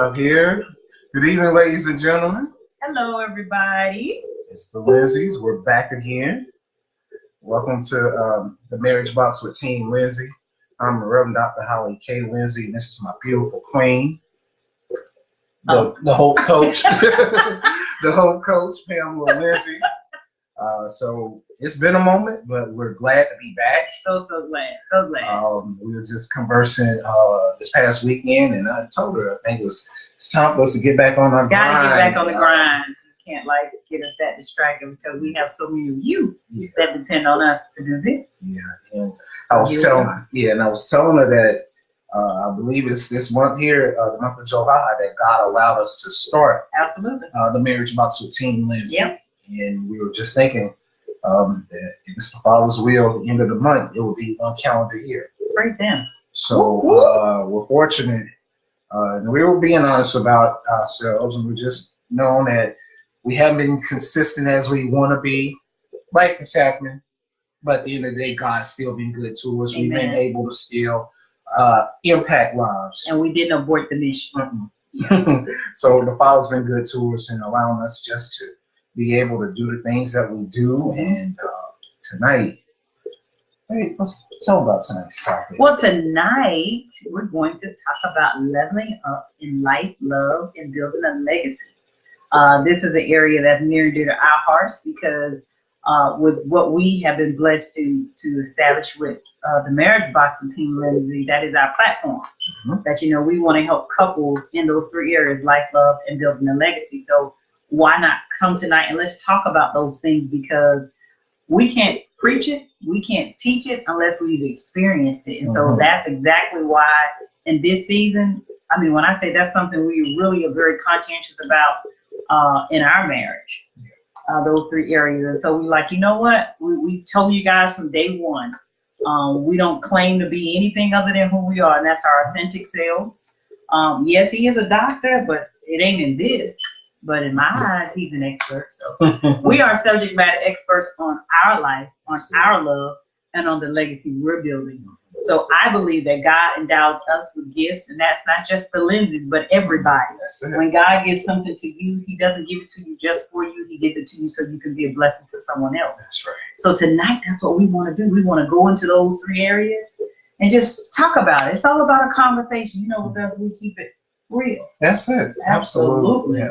Up here. Good evening, ladies and gentlemen. Hello, everybody. It's the Lindsays. We're back again. Welcome to the Marriage Box with Team Lindsay. I'm Reverend Dr. Holly K. Lindsay, and this is my beautiful queen, the Hope Coach, the Hope Coach, Pamela Lindsay. So it's been a moment, but we're glad to be back. So glad. We were just conversing this past weekend, and I told her I think it's time for us to get back on our grind. Gotta get back on the grind. You can't get us that distracted because we have so many of you that depend on us to do this. Yeah, and I was telling her that I believe it's this month here, the month of July, that God allowed us to start. Absolutely. The Marriage Box with Team Lindsay. Yep. And we were just thinking that if it's the Father's will, at the end of the month, it will be one calendar year. Praise Him. So we're fortunate. And we were being honest about ourselves, and we just known that we haven't been consistent as we want to be. Life is happening, but at the end of the day, God's still been good to us. Amen. We've been able to still impact lives. And we didn't abort the mission. Yeah. So the Father's been good to us and allowing us just to be able to do the things that we do. And tonight, hey, let's tell about tonight's topic. Well, tonight we're going to talk about leveling up in life, love, and building a legacy. This is an area that's near and dear to our hearts because with what we have been blessed to establish with the Marriage Box with Team Lindsay, that is our platform. That, we want to help couples in those three areas, life, love, and building a legacy. So why not come tonight and let's talk about those things, because we can't preach it, we can't teach it unless we've experienced it. And so that's exactly why in this season, when I say that's something we really are very conscientious about in our marriage, those three areas. And so we're like, you know what? We told you guys from day one, we don't claim to be anything other than who we are, and that's our authentic selves. Yes, he is a doctor, but it ain't in this. But in my eyes, he's an expert. So we are subject matter experts on our life, on our love, and on the legacy we're building. So I believe that God endows us with gifts, and that's not just the Lindsays, but everybody. When God gives something to you, He doesn't give it to you just for you. He gives it to you so you can be a blessing to someone else. That's right. So tonight, that's what we want to do. We want to go into those three areas and just talk about it. It's all about a conversation. With us, we keep it real. That's it. Absolutely.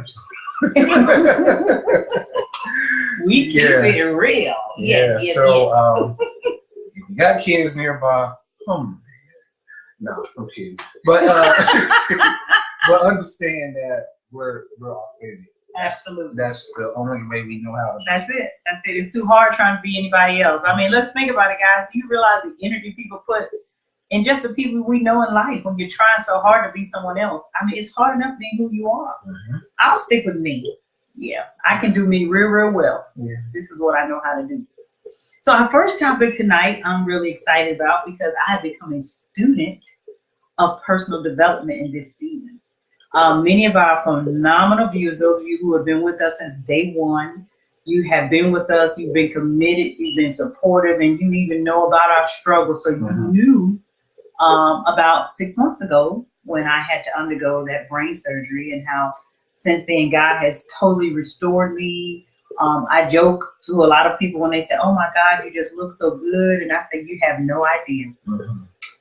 We keep it real. So if you got kids nearby, no, I'm kidding. But but understand that we're authentic. Absolutely. That's the only way we know how to. That's it. It's too hard trying to be anybody else. Let's think about it, guys. Do you realize the energy people put in just the people we know in life when you're trying so hard to be someone else? It's hard enough being who you are. I'll stick with me. Yeah, I can do me real, real well. Yeah. This is what I know how to do. So our first topic tonight, I'm really excited about because I have become a student of personal development in this season. Many of our phenomenal viewers, those of you who have been with us since day one, you have been with us, you've been committed, you've been supportive, and you even know about our struggle. So you knew about 6 months ago when I had to undergo that brain surgery, and how since then God has totally restored me. I joke to a lot of people when they say, "Oh my God, you just look so good," and I say, "You have no idea.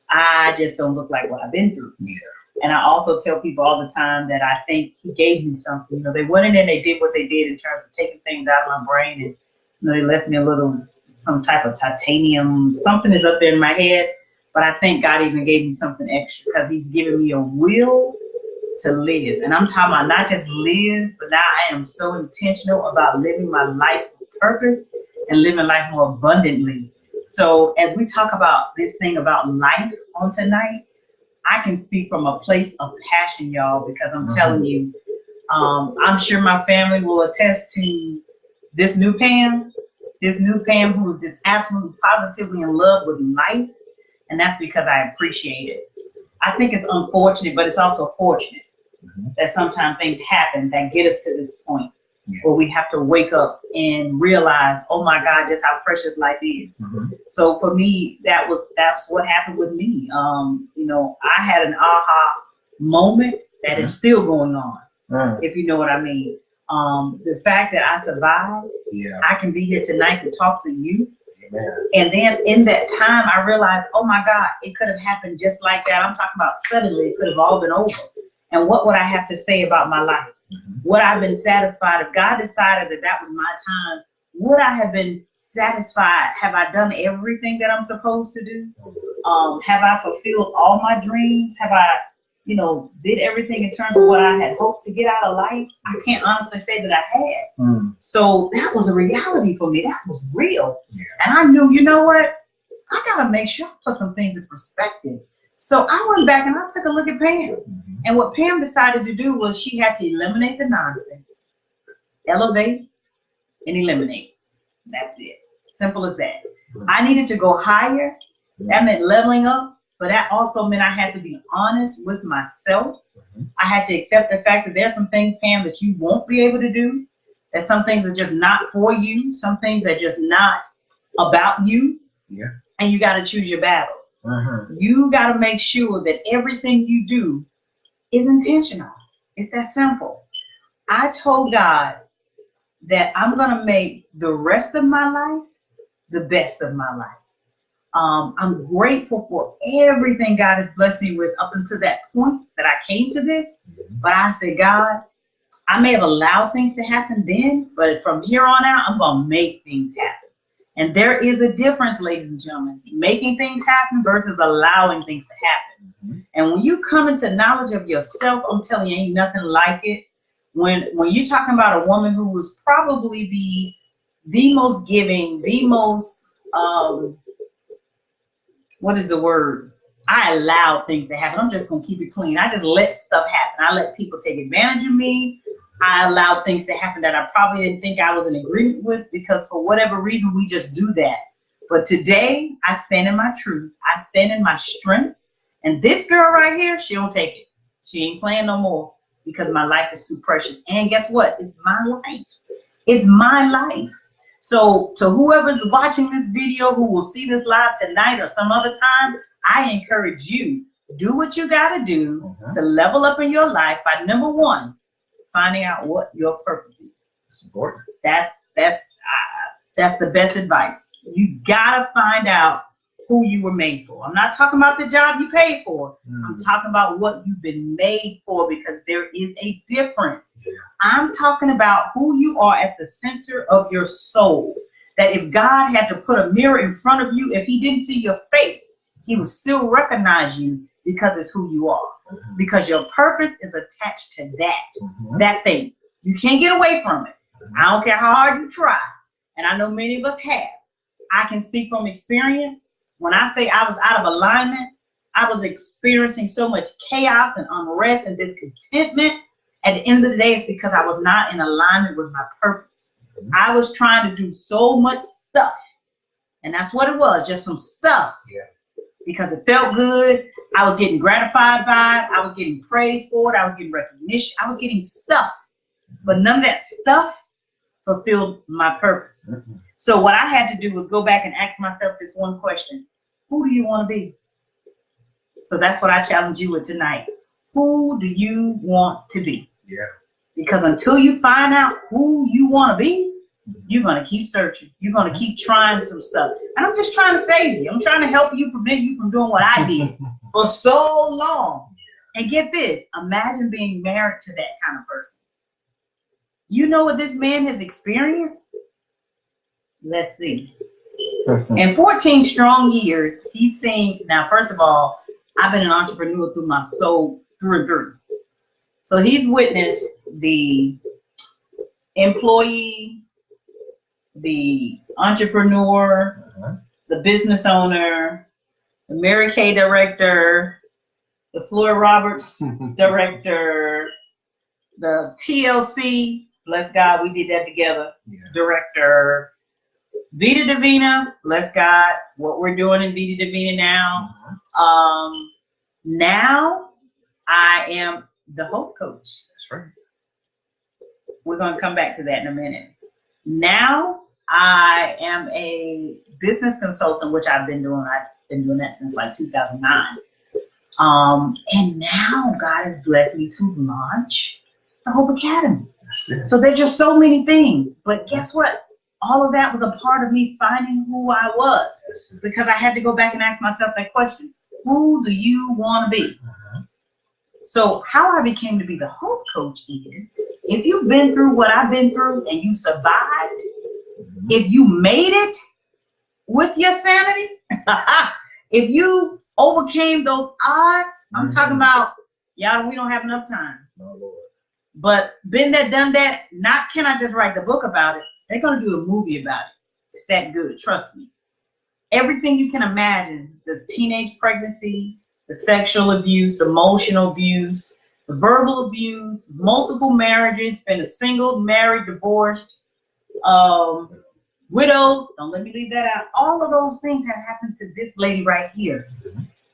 I just don't look like what I've been through." And I also tell people all the time that I think He gave me something. They went in and they did what they did in terms of taking things out of my brain, and they left me some type of titanium. Something is up there in my head, but I think God even gave me something extra because He's given me a will to live. And I'm talking about not just live, but now I am so intentional about living my life with purpose and living life more abundantly. So as we talk about this thing about life on tonight, I can speak from a place of passion, y'all, because I'm telling you, I'm sure my family will attest to this new Pam who is just absolutely positively in love with life. And that's because I appreciate it. I think it's unfortunate, but it's also fortunate that sometimes things happen that get us to this point where we have to wake up and realize, oh my God, just how precious life is. So for me, that's what happened with me. I had an aha moment that is still going on, if you know what I mean. The fact that I survived, I can be here tonight to talk to you. And then in that time, I realized, oh my God, it could have happened just like that. I'm talking about suddenly, it could have all been over. And what would I have to say about my life? Would I have been satisfied if God decided that that was my time? Would I have been satisfied? Have I done everything that I'm supposed to do? Have I fulfilled all my dreams? Have I, did everything in terms of what I had hoped to get out of life? I can't honestly say that I had. So that was a reality for me. That was real. And I knew, you know what? I got to make sure I put some things in perspective. So I went back and I took a look at Pam. And what Pam decided to do was she had to eliminate the nonsense, elevate and eliminate. That's it. Simple as that. I needed to go higher. That meant leveling up. But that also meant I had to be honest with myself. I had to accept the fact that there's some things, Pam, that you won't be able to do. That some things are just not for you. Some things are just not about you. And you got to choose your battles. You got to make sure that everything you do is intentional. It's that simple. I told God that I'm going to make the rest of my life the best of my life. I'm grateful for everything God has blessed me with up until that point that I came to this. But I said, God, I may have allowed things to happen then, but from here on out, I'm going to make things happen. And there is a difference, ladies and gentlemen, making things happen versus allowing things to happen. And when you come into knowledge of yourself, I'm telling you, ain't nothing like it. When you're talking about a woman who was probably the most giving, the most, what is the word? I allowed things to happen. I'm just going to keep it clean. I just let stuff happen. I let people take advantage of me. I allowed things to happen that I probably didn't think I was in agreement with, because for whatever reason, we just do that. But today, I stand in my truth. I stand in my strength. And this girl right here, she don't take it. She ain't playing no more, because my life is too precious. And guess what? It's my life. It's my life. So to whoever's watching this video, who will see this live tonight or some other time, I encourage you, do what you got to do to level up in your life by, number one, finding out what your purpose is. It's important. That's the best advice. You gotta find out who you were made for. I'm not talking about the job you paid for. I'm talking about what you've been made for, because there is a difference. I'm talking about who you are at the center of your soul. That if God had to put a mirror in front of you, if he didn't see your face, he would still recognize you, because it's who you are. Because your purpose is attached to that thing. You can't get away from it. I don't care how hard you try. And I know many of us have. I can speak from experience. When I say I was out of alignment, I was experiencing so much chaos and unrest and discontentment. At the end of the day, it's because I was not in alignment with my purpose. I was trying to do so much stuff. And that's what it was, just some stuff. Because it felt good. I was getting gratified by it. I was getting praised for it. I was getting recognition. I was getting stuff. But none of that stuff fulfilled my purpose. So what I had to do was go back and ask myself this one question. Who do you want to be? So that's what I challenge you with tonight. Who do you want to be? Because until you find out who you want to be, you're going to keep searching. You're going to keep trying some stuff. And I'm just trying to save you. I'm trying to help you, prevent you from doing what I did for so long. And get this, imagine being married to that kind of person. You know what this man has experienced? Let's see. In 14 strong years, he's seen, now, first of all, I've been an entrepreneur through my soul, through and through. So he's witnessed the employee, the entrepreneur, the business owner, the Mary Kay director, the Floyd Roberts director, the TLC, bless God, we did that together, director, Vita Divina, bless God, what we're doing in Vita Divina now. Now I am the Hope Coach. That's right. We're going to come back to that in a minute. Now I am a business consultant, which I've been doing. I've been doing that since like 2009. And now God has blessed me to launch the Hope Academy. So there's just so many things. But guess what? All of that was a part of me finding who I was, because I had to go back and ask myself that question. Who do you want to be? So how I became to be the Hope Coach is, if you've been through what I've been through and you survived, if you made it with your sanity, if you overcame those odds, I'm talking about, y'all, we don't have enough time. But been there, done that. Not can I just write the book about it? They're going to do a movie about it. It's that good, trust me. Everything you can imagine, the teenage pregnancy, the sexual abuse, the emotional abuse, the verbal abuse, multiple marriages, been a single, married, divorced, widow, don't let me leave that out. All of those things have happened to this lady right here.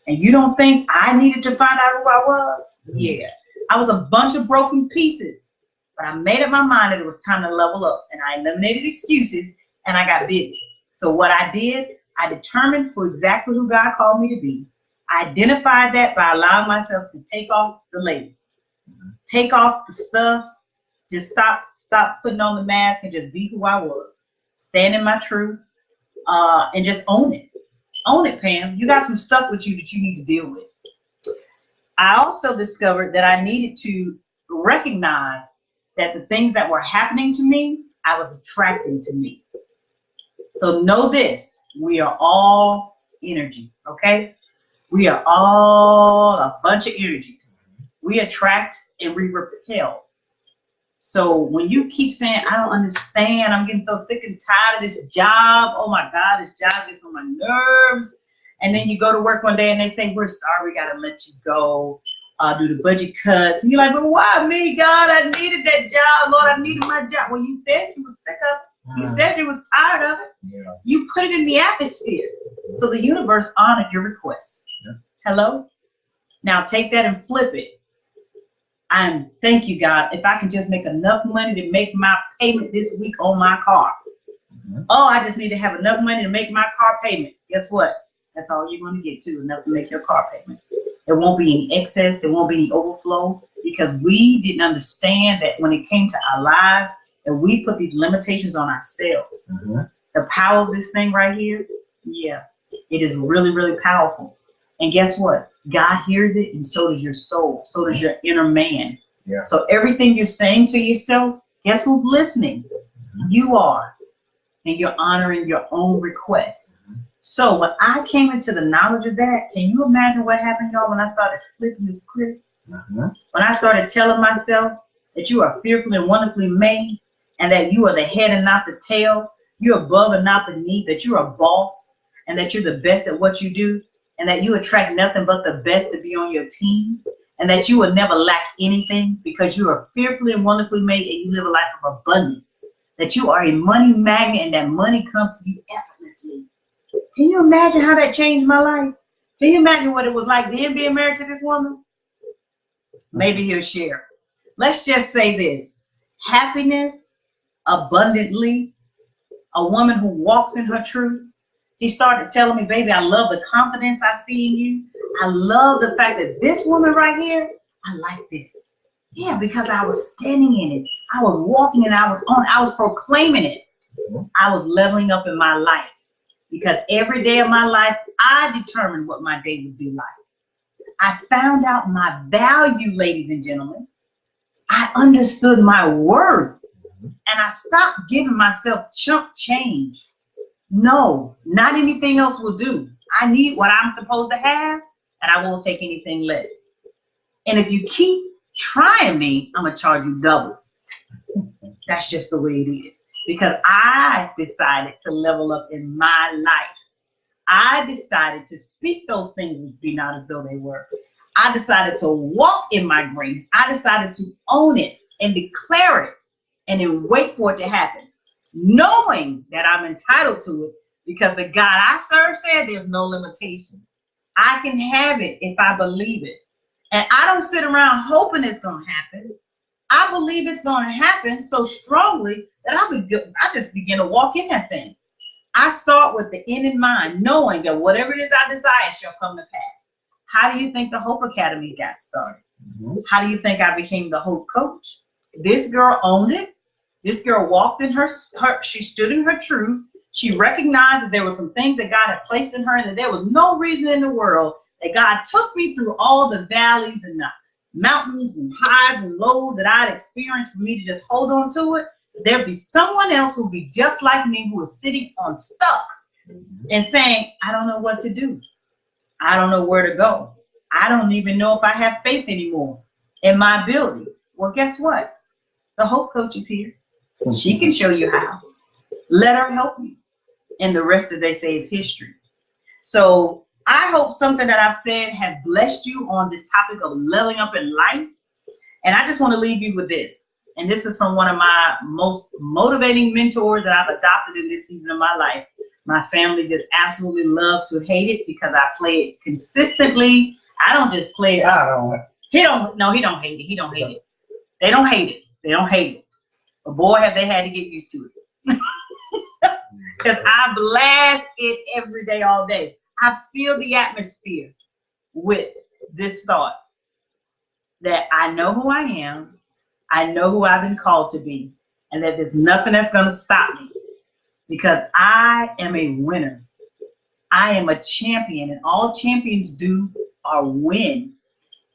And you don't think I needed to find out who I was? Yeah. I was a bunch of broken pieces, but I made up my mind that it was time to level up, and I eliminated excuses, and I got busy. So what I did, I determined exactly who God called me to be. I identified that by allowing myself to take off the labels, take off the stuff, just stop putting on the mask and just be who I was, stand in my truth, and just own it. Own it, Pam. You got some stuff with you that you need to deal with. I also discovered that I needed to recognize that the things that were happening to me, I was attracting to me. So know this, we are all energy, okay? We are all a bunch of energy. We attract and we repel. So when you keep saying, I don't understand, I'm getting so sick and tired of this job, oh my God, this job gets on my nerves. And then you go to work one day and they say, we're sorry, we gotta let you go, do the budget cuts. And you're like, but why me, God? I needed that job, Lord, I needed my job. Well, you said you was sick of it. You said you was tired of it. Yeah. You put it in the atmosphere. So the universe honored your request. Yeah. Hello? Now take that and flip it. Thank you, God, if I can just make enough money to make my payment this week on my car. Oh, I just need to have enough money to make my car payment. Guess what? That's all you're going to get to, enough to make your car payment. There won't be any excess. There won't be any overflow, because we didn't understand that when it came to our lives, that we put these limitations on ourselves. The power of this thing right here, yeah, it is really, really powerful. And guess what? God hears it, and so does your soul. So does your inner man. Yeah. So everything you're saying to yourself, guess who's listening? You are. And you're honoring your own request. So when I came into the knowledge of that, can you imagine what happened, y'all, when I started flipping the script? When I started telling myself that you are fearfully and wonderfully made, and that you are the head and not the tail, you're above and not beneath, that you're a boss, and that you're the best at what you do, and that you attract nothing but the best to be on your team, and that you will never lack anything because you are fearfully and wonderfully made, and you live a life of abundance, that you are a money magnet, and that money comes to you effortlessly. Can you imagine how that changed my life? Can you imagine what it was like then being married to this woman? Maybe he'll share. Let's just say this. Happiness, abundantly, a woman who walks in her truth. He started telling me, baby, I love the confidence I see in you. I love the fact that this woman right here, I like this. Yeah, because I was standing in it. I was walking and I was proclaiming it. I was leveling up in my life. Because every day of my life, I determined what my day would be like. I found out my value, ladies and gentlemen. I understood my worth. And I stopped giving myself chump change. No, not anything else will do. I need what I'm supposed to have, and I won't take anything less. And if you keep trying me, I'm going to charge you double. That's just the way it is. Because I decided to level up in my life. I decided to speak those things which be not as though they were. I decided to walk in my greatness. I decided to own it and declare it and then wait for it to happen, knowing that I'm entitled to it because the God I serve said there's no limitations. I can have it if I believe it. And I don't sit around hoping it's going to happen. I believe it's going to happen so strongly that I just begin to walk in that thing. I start with the end in mind, knowing that whatever it is I desire shall come to pass. How do you think the Hope Academy got started? Mm-hmm. How do you think I became the Hope coach? This girl owned it. This girl walked in she stood in her truth. She recognized that there were some things that God had placed in her and that there was no reason in the world that God took me through all the valleys and the mountains and highs and lows that I'd experienced for me to just hold on to it. There'd be someone else who'd be just like me who was sitting on stuck and saying, I don't know what to do. I don't know where to go. I don't even know if I have faith anymore in my abilities. Well, guess what? The Hope Coach is here. She can show you how. Let her help you. And the rest, as they say, is history. So I hope something that I've said has blessed you on this topic of leveling up in life. And I just want to leave you with this. And this is from one of my most motivating mentors that I've adopted in this season of my life. My family just absolutely love to hate it because I play it consistently. I don't just play it. He don't hate it. He don't hate it. They don't hate it. They don't hate it. But boy, have they had to get used to it. Because I blast it every day, all day. I feel the atmosphere with this thought that I know who I am. I know who I've been called to be. And that there's nothing that's going to stop me. Because I am a winner. I am a champion. And all champions do are win.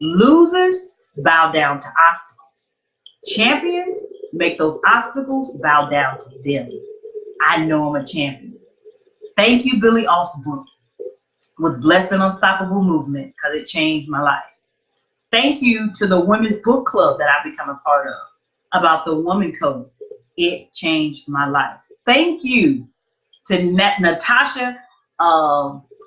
Losers bow down to obstacles. Champions make those obstacles bow down to them. I know I'm a champion. Thank you, Billy Osborne, with Blessed and Unstoppable Movement, because it changed my life. Thank you to the Women's Book Club that I've become a part of, about the Woman Code. It changed my life. Thank you to Natasha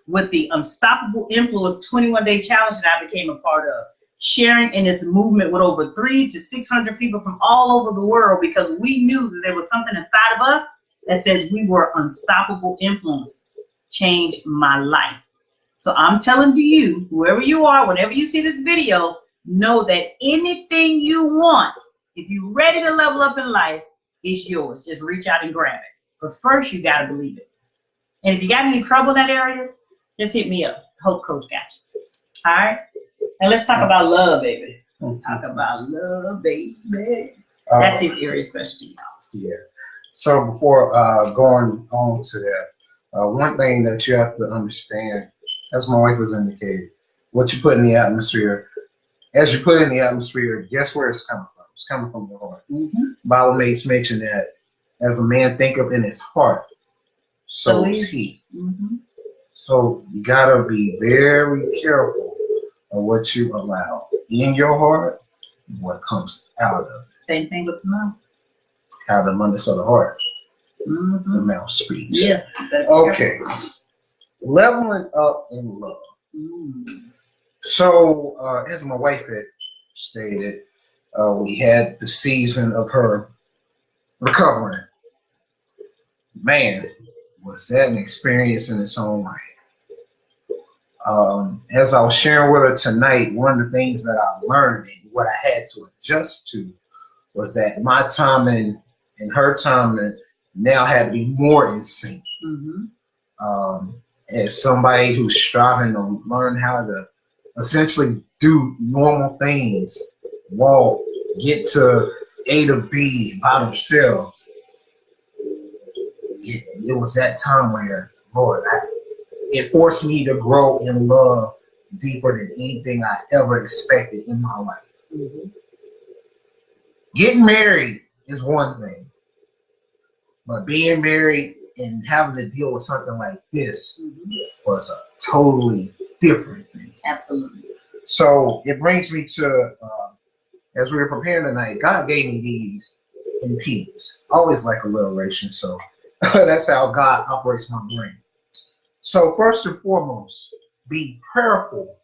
with the Unstoppable Influence 21-Day Challenge that I became a part of, sharing in this movement with over 300 to 600 people from all over the world, because we knew that there was something inside of us that says we were unstoppable influences. Changed my life. So I'm telling you, whoever you are, whenever you see this video, know that anything you want, if you're ready to level up in life, it's yours. Just reach out and grab it. But first, you got to believe it. And if you got any trouble in that area, just hit me up. Hope Coach got you. All right? And let's talk about love, baby. Let's talk about love, baby. That's his area of specialty, y'all. Yeah. So before going on to that, one thing that you have to understand, as my wife has indicated, what you put in the atmosphere, as you put in the atmosphere, guess where it's coming from? It's coming from your heart. Mm-hmm. Bible makes mention that as a man thinketh in his heart, so is he. Mm-hmm. So you gotta be very careful of what you allow in your heart, what comes out of it. Same thing with the mouth. Out of the abundance of the heart, mm-hmm. the mouth speaks. Yeah. Okay. Leveling up in love. Mm. So, as my wife had stated, we had the season of her recovering. Man, was that an experience in its own right. As I was sharing with her tonight, one of the things that I learned and what I had to adjust to was that my timing and her timing now had to be more in sync. Mm-hmm. As somebody who's striving to learn how to essentially do normal things, walk, get to A to B by themselves, it was that time where, Lord, it forced me to grow in love deeper than anything I ever expected in my life. Mm-hmm. Getting married is one thing, but being married and having to deal with something like this was a totally different thing. Absolutely. So it brings me to, as we were preparing tonight, God gave me these in peace. Always like alliteration, so that's how God operates my brain. So first and foremost, be prayerful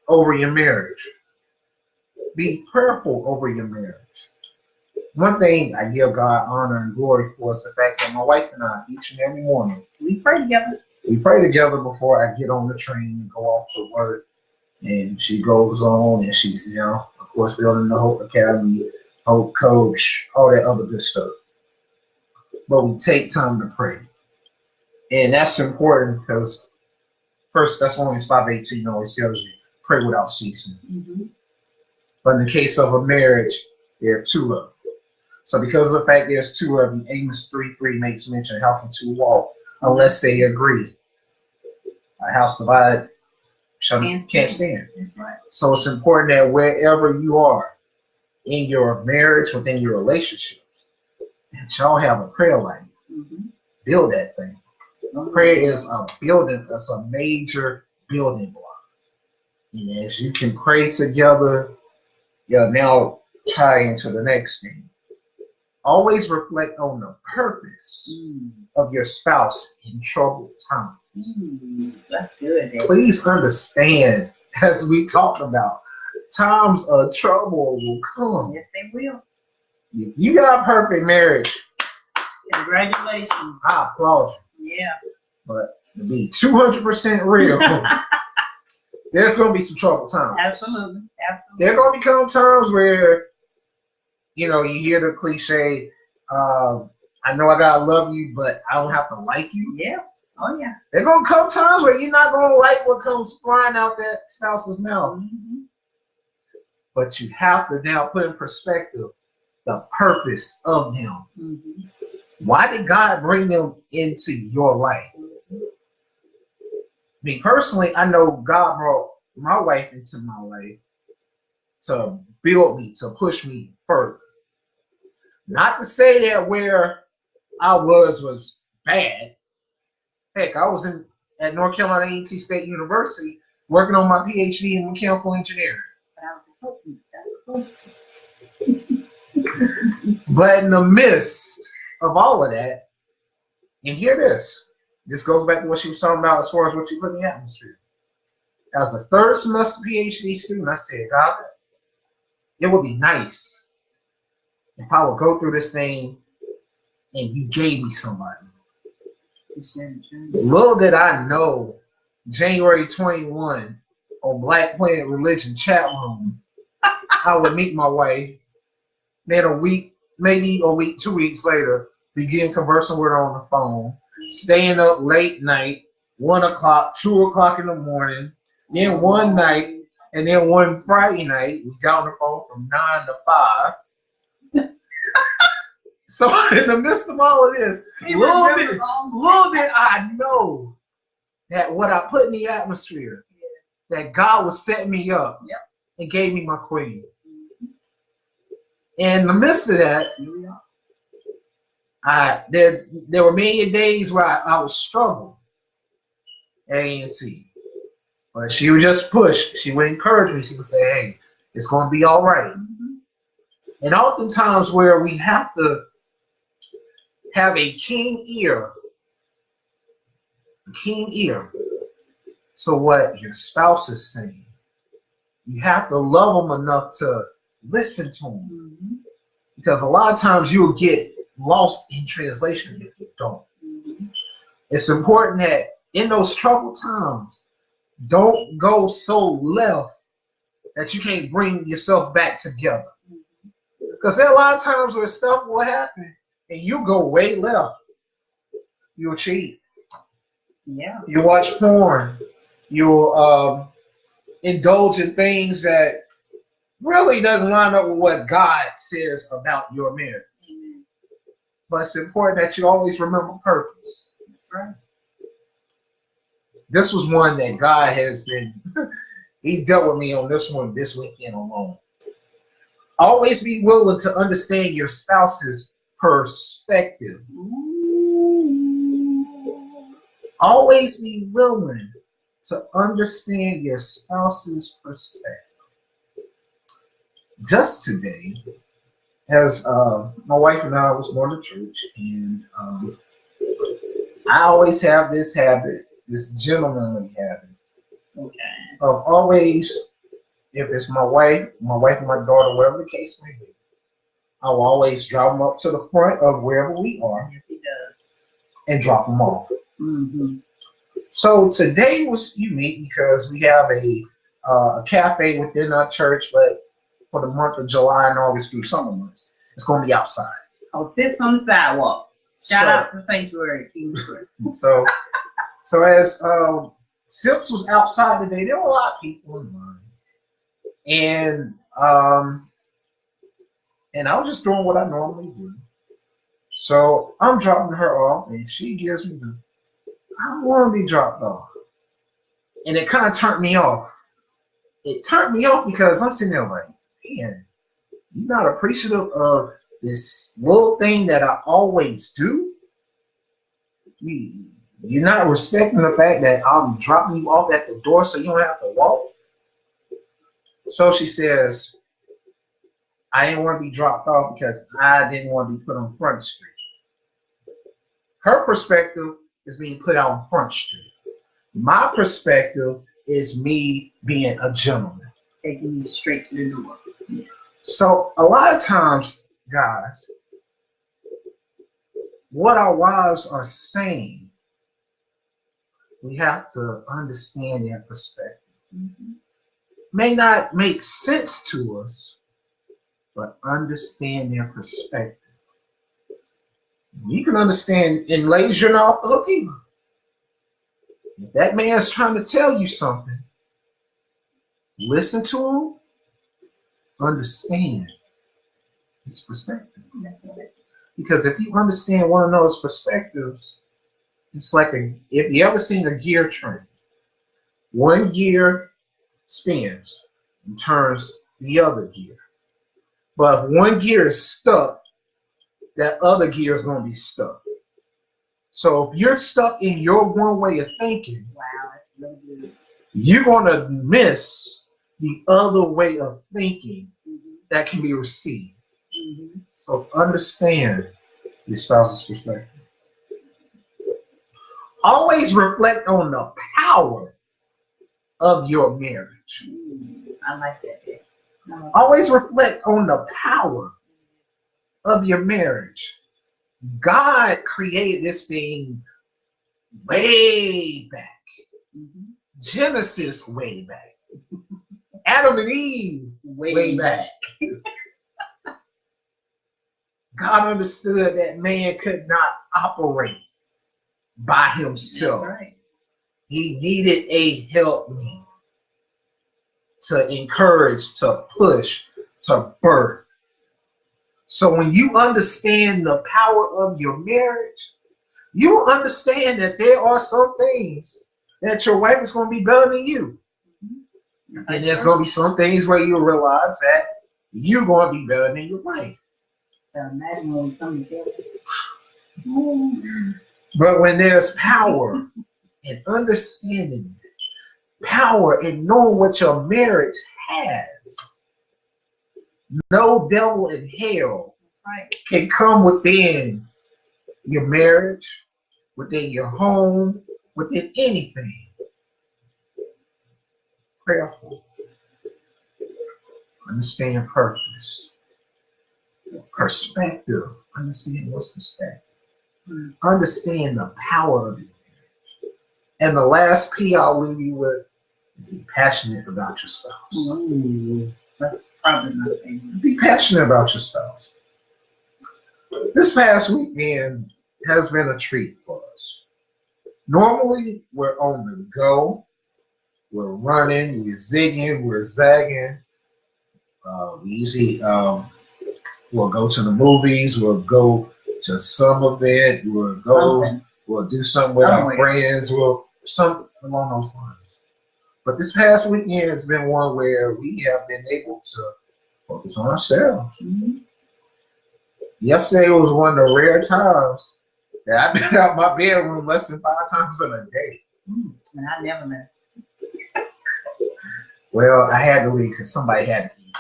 over your marriage. Be prayerful over your marriage. One thing I give God honor and glory for is the fact that my wife and I, each and every morning, we pray together. We pray together before I get on the train and go off to work. And she goes on and she's, of course, building the Hope Academy, Hope Coach, all that other good stuff. But we take time to pray. And that's important because 1 Thessalonians 5:18 always tells you, pray without ceasing. Mm-hmm. But in the case of a marriage, there are two of them. So because of the fact there's two of them, Amos 3:3 makes mention how can two walk unless they agree. A house divided can't stand. That's right. So it's important that wherever you are in your marriage, within your relationships, that y'all have a prayer life. Mm-hmm. Build that thing. Prayer is a building. That's a major building block. And as you can pray together, you'll now tie into the next thing. Always reflect on the purpose of your spouse in troubled times. That's good. Dave. Please understand, as we talked about, times of trouble will come. Yes, they will. If you got a perfect marriage, congratulations. I applaud you. Yeah. But to be 200% real, there's going to be some troubled times. Absolutely. Absolutely. There are going to become times where, you know, you hear the cliche, I know I got to love you, but I don't have to like you. Yeah. Oh, yeah. There are going to come times where you're not going to like what comes flying out that spouse's mouth. Mm-hmm. But you have to now put in perspective the purpose of them. Mm-hmm. Why did God bring them into your life? Me personally, I know God brought my wife into my life to build me, to push me further. Not to say that where I was bad. Heck, I was at North Carolina A&T State University working on my PhD in mechanical engineering. But in the midst of all of that, and hear this, this goes back to what she was talking about as far as what you put in the atmosphere. As a third semester PhD student, I said, God, it would be nice if I would go through this thing and you gave me somebody. Little did I know, January 21 on Black Planet Religion chat room, I would meet my wife. Then a week, 2 weeks later, begin conversing with her on the phone, staying up late night, 1 o'clock, 2 o'clock in the morning. Then one night, and then one Friday night, we got on the phone from 9 to 5. So in the midst of all of this, little did I know that what I put in the atmosphere, that God was setting me up and gave me my queen. In the midst of that, there were many days where I would struggle at A&T. But she would just push. She would encourage me. She would say, hey, it's going to be all right. And oftentimes where we have to have a keen ear to what your spouse is saying. You have to love them enough to listen to them. Because a lot of times you'll get lost in translation if you don't. It's important that in those troubled times, don't go so left that you can't bring yourself back together. Because there are a lot of times where stuff will happen and you go way left. You'll cheat. Yeah. You watch porn. You'll indulge in things that really doesn't line up with what God says about your marriage. But it's important that you always remember purpose. That's right. This was one that God has been, He dealt with me on this one this weekend alone. Always be willing to understand your spouse's perspective. Always be willing to understand your spouse's perspective. Just today, as my wife and I was going to church, and I always have this habit, this gentlemanly habit, of always, if it's my wife and my daughter, whatever the case may be, I will always drive them up to the front of wherever we are. Yes, he does. And drop them off. Mm-hmm. So today was unique because we have a cafe within our church, but for the month of July and August through summer months, it's going to be outside. Oh, sips on the sidewalk. Shout out to Sanctuary King. So as Sips was outside today. There were a lot of people in line. And I was just doing what I normally do. So I'm dropping her off, and she gives me the, I don't want to be dropped off. And it kind of turned me off. It turned me off because I'm sitting there like, man, you're not appreciative of this little thing that I always do? You're not respecting the fact that I'm dropping you off at the door so you don't have to walk? So she says, I didn't want to be dropped off because I didn't want to be put on Front Street. Her perspective is being put out on Front Street. My perspective is me being a gentleman. Taking you straight to the door. Yes. So a lot of times, guys, what our wives are saying, we have to understand their perspective. Mm-hmm. May not make sense to us, but understand their perspective. You can understand, and ladies, you're not Filipino. If that man's trying to tell you something, listen to him, understand his perspective. That's it. Because if you understand one another's perspectives, it's like if you ever seen a gear train, one gear spins and turns the other gear. But if one gear is stuck, that other gear is going to be stuck. So if you're stuck in your one way of thinking, wow, that's really good. You're going to miss the other way of thinking that can be received. Mm-hmm. So understand your spouse's perspective. Always reflect on the power of your marriage. I like that. Always reflect on the power of your marriage. God created this thing way back. Mm-hmm. Genesis way back. Adam and Eve way back. God understood that man could not operate by himself. That's right. He needed a helpmate to encourage, to push, to birth. So when you understand the power of your marriage, you will understand that there are some things that your wife is going to be better than you. Mm-hmm. And there's going to be some things where you realize that you're going to be better than your wife. Imagine when we come together. But when there's power and understanding, power in knowing what your marriage has, no devil in hell can come within your marriage, within your home, within anything. Prayerful. Understand purpose. Perspective. Understand what's perspective. Understand the power of your marriage. And the last P I'll leave you with is be passionate about your spouse. Ooh, that's probably my favorite. Be passionate about your spouse. This past weekend has been a treat for us. Normally, we're on the go. We're running, we're zigging, we're zagging. We usually we'll go to the movies, we'll go to some event, we'll do something with our friends, something along those lines. But this past weekend has been one where we have been able to focus on ourselves. Mm-hmm. Yesterday was one of the rare times that I've been out my bedroom less than 5 times in a day. And I never left. Well, I had to leave because somebody had to eat.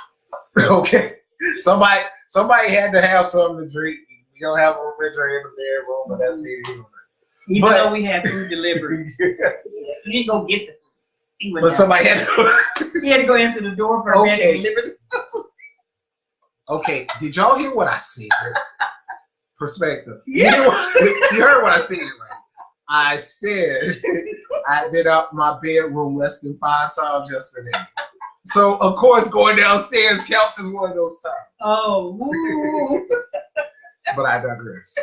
Okay. Somebody had to have something to drink. We don't have a refrigerator in the bedroom, but that's it. Even though we had food delivered. You didn't go get the food. But somebody had to. He had to go answer the door for a man to deliver the food. Okay, did y'all hear what I said? Perspective. Yeah. You heard what I said, right? I said I've been out my bedroom less than 5 times yesterday. So, of course, going downstairs counts as one of those times. Oh, woo. But I digress.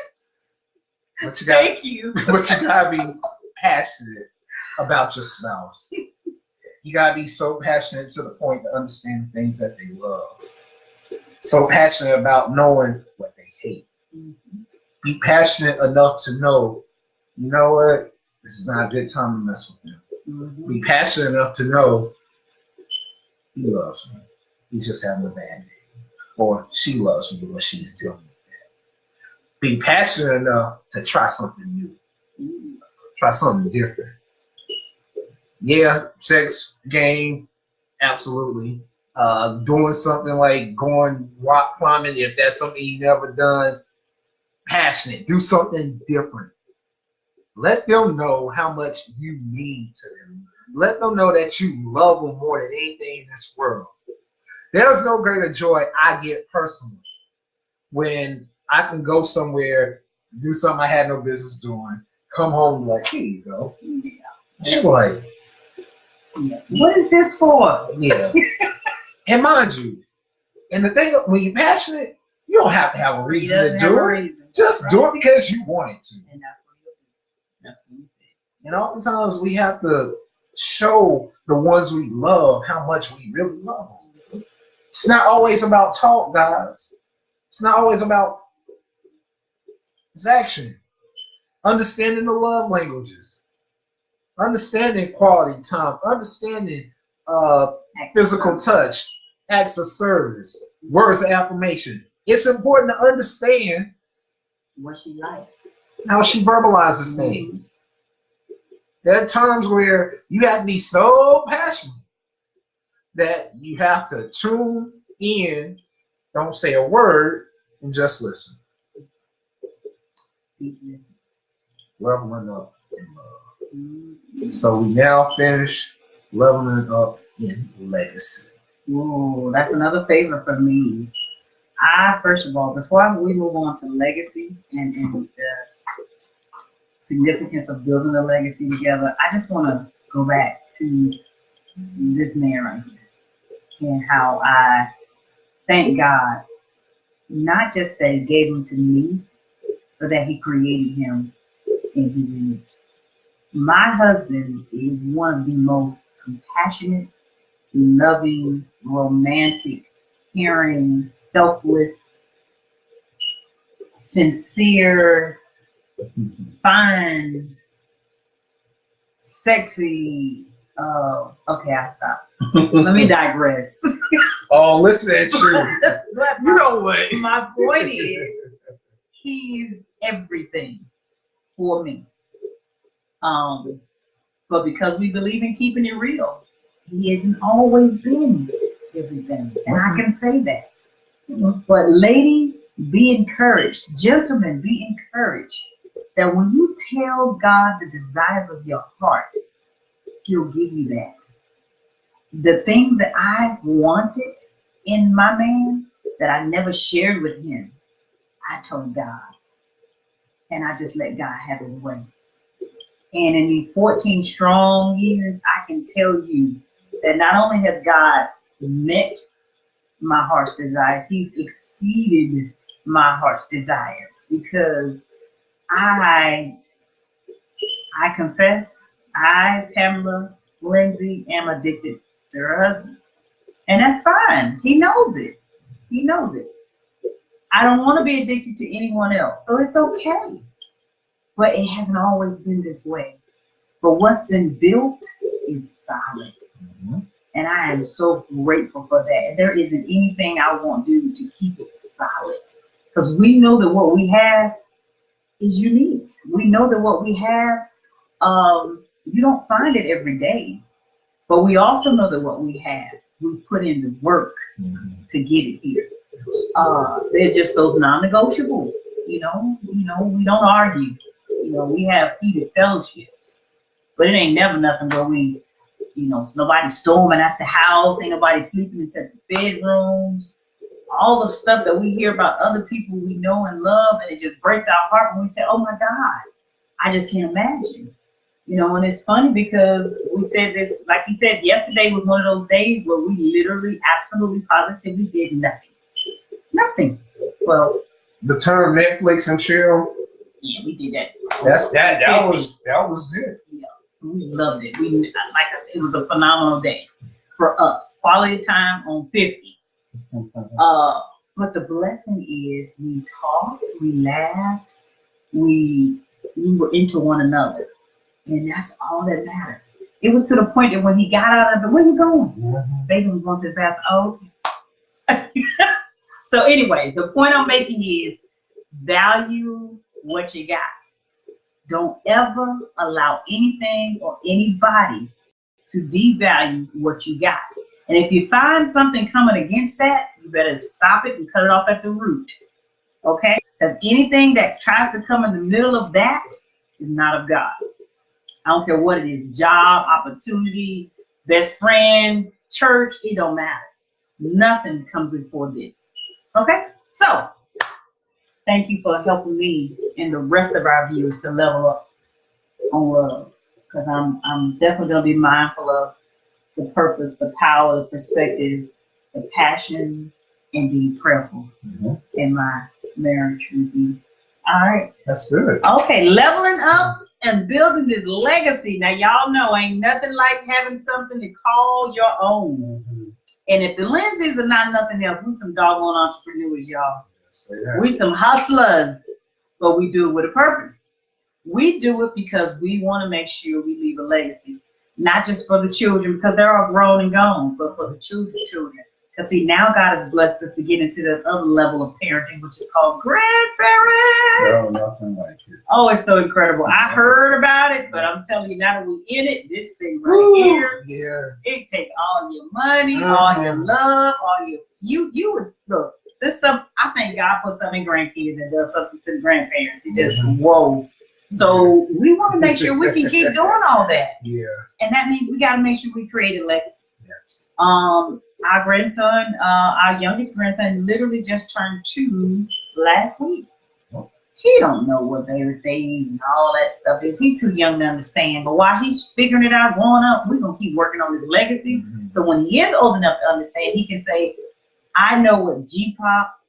Thank you. But you gotta be passionate about your spouse. You gotta be so passionate to the point to understand the things that they love. So passionate about knowing what they hate. Mm-hmm. Be passionate enough to know, you know what, this is not a good time to mess with him. Mm-hmm. Be passionate enough to know he loves me. He's just having a bad day. Or she loves me, or she's dealing with that. Be passionate enough to try something new. Try something different. Yeah, sex, game, absolutely. Doing something like going rock climbing, if that's something you've never done, passionate. Do something different. Let them know how much you mean to them. Let them know that you love them more than anything in this world. There's no greater joy I get personally when I can go somewhere, do something I had no business doing, come home and be like, here you go. Yeah. She's like, what is this for? Yeah. And mind you, and the thing, when you're passionate, you don't have to have a reason to do it. Just do it because you want it to. And that's what you do. That's what you do. And oftentimes we have to show the ones we love how much we really love them. It's not always about talk, guys. It's not always about it's action. Understanding the love languages. Understanding quality time. Understanding physical touch. Acts of service. Words of affirmation. It's important to understand what she likes. How she verbalizes things. There are times where you have to be so passionate that you have to tune in, don't say a word, and just listen. Leveling up in love. So we now finish leveling up in legacy. Ooh, that's another favorite for me. First of all, before we move on to legacy and the significance of building a legacy together, I just want to go back to this man right here and how I thank God, not just that he gave him to me, but that he created him in his image. My husband is one of the most compassionate, loving, romantic, caring, selfless, sincere, fine, sexy. Okay, I stop. Let me digress. Oh, listen at you. You know what? My point is, he's everything for me. But because we believe in keeping it real, he hasn't always been everything, and I can say that. But ladies, be encouraged. Gentlemen, be encouraged that when you tell God the desires of your heart, he'll give you that. The things that I wanted in my man that I never shared with him, I told God. And I just let God have his way. And in these 14 strong years, I can tell you that not only has God met my heart's desires, he's exceeded my heart's desires, because I confess, Pamela Lindsay, am addicted to her husband. And that's fine. He knows it. He knows it. I don't want to be addicted to anyone else, so it's okay. But it hasn't always been this way. But what's been built is solid. Mm-hmm. And I am so grateful for that. And there isn't anything I won't do to keep it solid. Because we know that what we have is unique. We know that what we have, you don't find it every day. But we also know that what we have, we put in the work to get it here. They're just those non-negotiables. We don't argue. We have heated fellowships. But it ain't never nothing where we, nobody's storming at the house, ain't nobody sleeping in separate bedrooms. All the stuff that we hear about other people we know and love, and it just breaks our heart when we say, oh my God, I just can't imagine. And it's funny because we said this, like he said, yesterday was one of those days where we literally, absolutely, positively did nothing. Nothing. Well, the term Netflix and chill. Yeah, we did that. That was it. Yeah. we loved it. We, like I said, it was a phenomenal day for us. Quality time on 50. But the blessing is we talked, we laughed, we were into one another. And that's all that matters. It was to the point that when he got out of it, where you going? Baby was going to the bathroom. Oh. So anyway, the point I'm making is value what you got. Don't ever allow anything or anybody to devalue what you got. And if you find something coming against that, you better stop it and cut it off at the root. Okay? Because anything that tries to come in the middle of that is not of God. I don't care what it is, job, opportunity, best friends, church, it don't matter. Nothing comes before this. Okay? So, thank you for helping me and the rest of our viewers to level up on love. Because I'm definitely going to be mindful of the purpose, the power, the perspective, the passion, and being prayerful in my marriage with you. All right. That's good. Okay, leveling up and building this legacy. Now, y'all know ain't nothing like having something to call your own. And if the Lindsays are not nothing else, we some doggone entrepreneurs, y'all. We some hustlers, but we do it with a purpose. We do it because we want to make sure we leave a legacy, not just for the children, because they're all grown and gone, but for the children's children. Because see, now God has blessed us to get into the other level of parenting, which is called grandparents. Nothing like it. Oh, it's so incredible. I heard about it, but I'm telling you, now that we're in it, this thing right here, it take all your money, all your love, all your, you would, look, this some, I think God put something in grandkids and does something to the grandparents. He just, whoa. So we want to make sure we can keep doing all that. Yeah. And that means we got to make sure we create a legacy. Our grandson, our youngest grandson, literally just turned 2 last week. He don't know what birthdays and all that stuff is. He's too young to understand. But while he's figuring it out, growing up, we're gonna keep working on his legacy. So when he is old enough to understand, he can say, "I know what G-Pop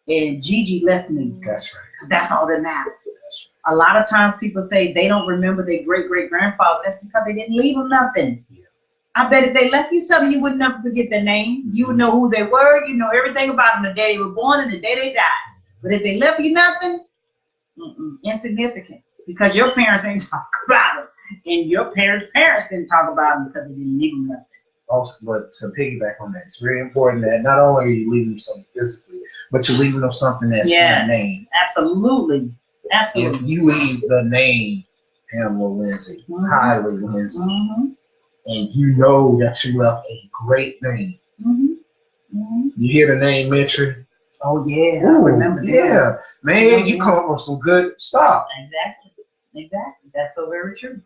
and Gigi left me." That's right. Because that's all that matters. That's right. A lot of times people say they don't remember their great-great-grandfather. That's because they didn't leave them nothing. Yeah. I bet if they left you something, you would never forget their name. You would know who they were. You know everything about them, the day they were born and the day they died. But if they left you nothing, insignificant. Because your parents ain't talk about them. And your parents' parents didn't talk about them because they didn't leave them nothing. Also, but to piggyback on that, it's very important that not only are you leaving them something physically, but you're leaving them something that's in the name. Absolutely. Absolutely. If you leave the name Pamela Lindsay, highly Lindsay, and you know that you left a great name. You hear the name Mitri? Oh yeah, I remember that. Yeah, man, you come from some good stuff. Exactly. That's so very true.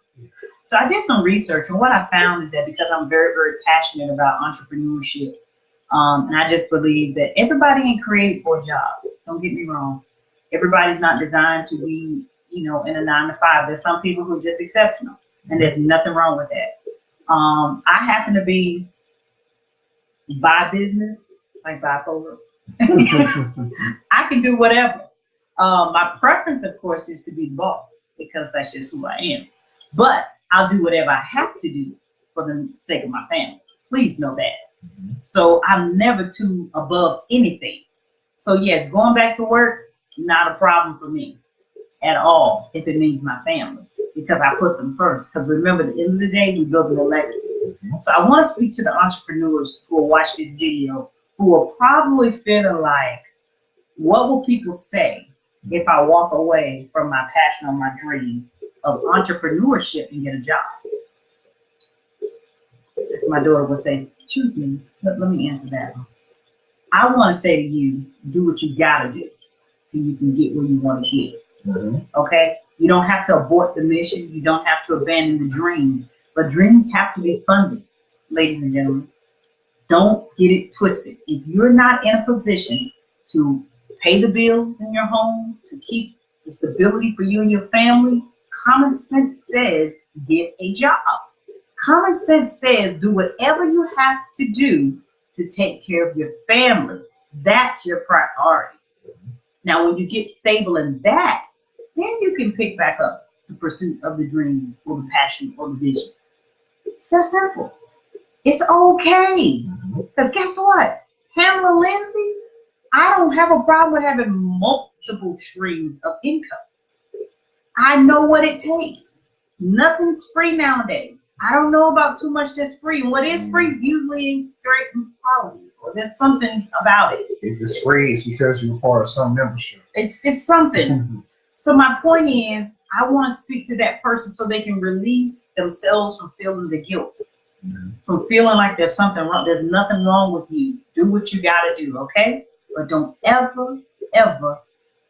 So I did some research, and what I found is that because I'm very, very passionate about entrepreneurship, and I just believe that everybody ain't created for a job. Don't get me wrong. Everybody's not designed to be, in a 9-to-5. There's some people who are just exceptional, and there's nothing wrong with that. I happen to be by business, like bipolar. I can do whatever. My preference, of course, is to be the boss because that's just who I am. But I'll do whatever I have to do for the sake of my family. Please know that. So I'm never too above anything. So yes, going back to work, not a problem for me at all if it means my family because I put them first. Because remember, at the end of the day, we're building a legacy. So I want to speak to the entrepreneurs who will watch this video who are probably feeling like, what will people say if I walk away from my passion or my dream of entrepreneurship and get a job? My daughter would say, choose me. Let me answer that. I want to say to you, do what you got to do so you can get where you want to get. Okay? You don't have to abort the mission. You don't have to abandon the dream. But dreams have to be funded, ladies and gentlemen. Don't get it twisted. If you're not in a position to pay the bills in your home, to keep the stability for you and your family, common sense says get a job. Common sense says do whatever you have to do to take care of your family. That's your priority. Now, when you get stable in that, then you can pick back up the pursuit of the dream or the passion or the vision. It's that simple. It's okay. Because guess what? Pamela Lindsay, I don't have a problem with having multiple streams of income. I know what it takes. Nothing's free nowadays. I don't know about too much that's free. And what is free usually ain't great in quality. Or there's something about it. If it's free, it's because you're part of some membership. It's something. So my point is, I want to speak to that person so they can release themselves from feeling the guilt. From feeling like there's something wrong. There's nothing wrong with you. Do what you got to do, okay? But don't ever, ever,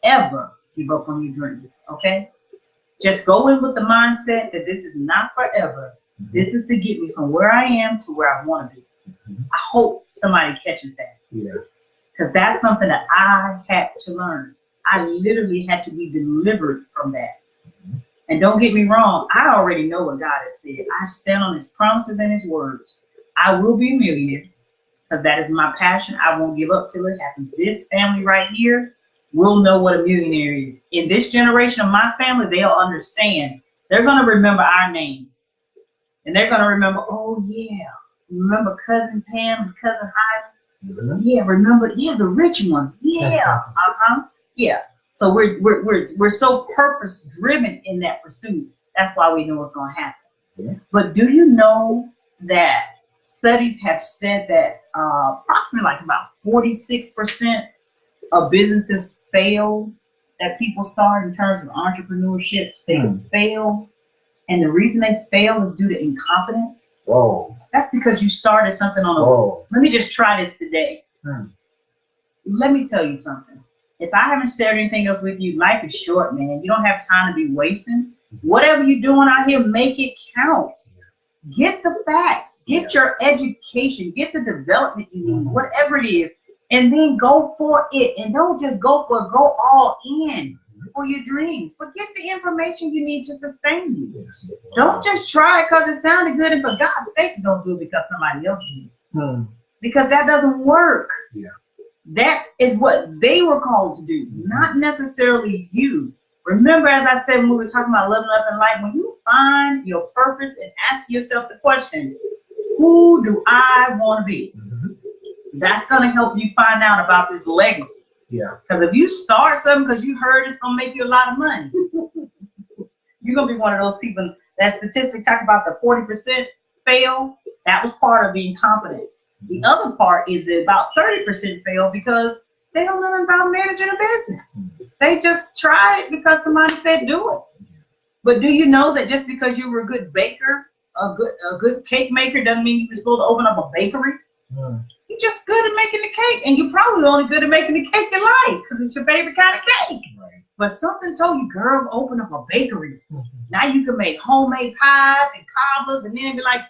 ever give up on your dreams, okay? Just go in with the mindset that this is not forever. This is to get me from where I am to where I want to be. I hope somebody catches that. Yeah. Because that's something that I had to learn. I literally had to be delivered from that. And don't get me wrong, I already know what God has said. I stand on his promises and his words. I will be a millionaire because that is my passion. I won't give up till it happens. This family right here will know what a millionaire is. In this generation of my family, they'll understand. They're going to remember our names. And they're going to remember, oh, yeah, remember Cousin Pam and Cousin Heidi? Yeah, remember, yeah, the rich ones. Yeah, yeah. So we're so purpose driven in that pursuit. That's why we know what's going to happen. Yeah. But do you know that studies have said that approximately like about 46% of businesses fail that people start in terms of entrepreneurship? They fail, and the reason they fail is due to incompetence. Whoa. That's because you started something on a. Let me just try this today. Let me tell you something. If I haven't shared anything else with you, life is short, man. You don't have time to be wasting. Whatever you're doing out here, make it count. Get the facts. Get your education. Get the development you need, whatever it is. And then go for it. And don't just go for it. Go all in for your dreams. But get the information you need to sustain you. Don't just try it because it sounded good. And for God's sake, don't do it because somebody else did. Because that doesn't work. Yeah. That is what they were called to do, not necessarily you. Remember, as I said when we were talking about leveling up in life, when you find your purpose and ask yourself the question, who do I want to be? That's going to help you find out about this legacy. Yeah. Because if you start something because you heard it's going to make you a lot of money, you're going to be one of those people. That statistic talked about the 40% fail. That was part of the incompetence. The other part is that about 30% fail because they don't know nothing about managing a business. They just try it because somebody said do it. But do you know that just because you were a good baker, a good cake maker, doesn't mean you were supposed to open up a bakery? You're just good at making the cake, and you're probably only good at making the cake you like because it's your favorite kind of cake. But something told you, girl, open up a bakery. Now you can make homemade pies and cobblers, and then be like,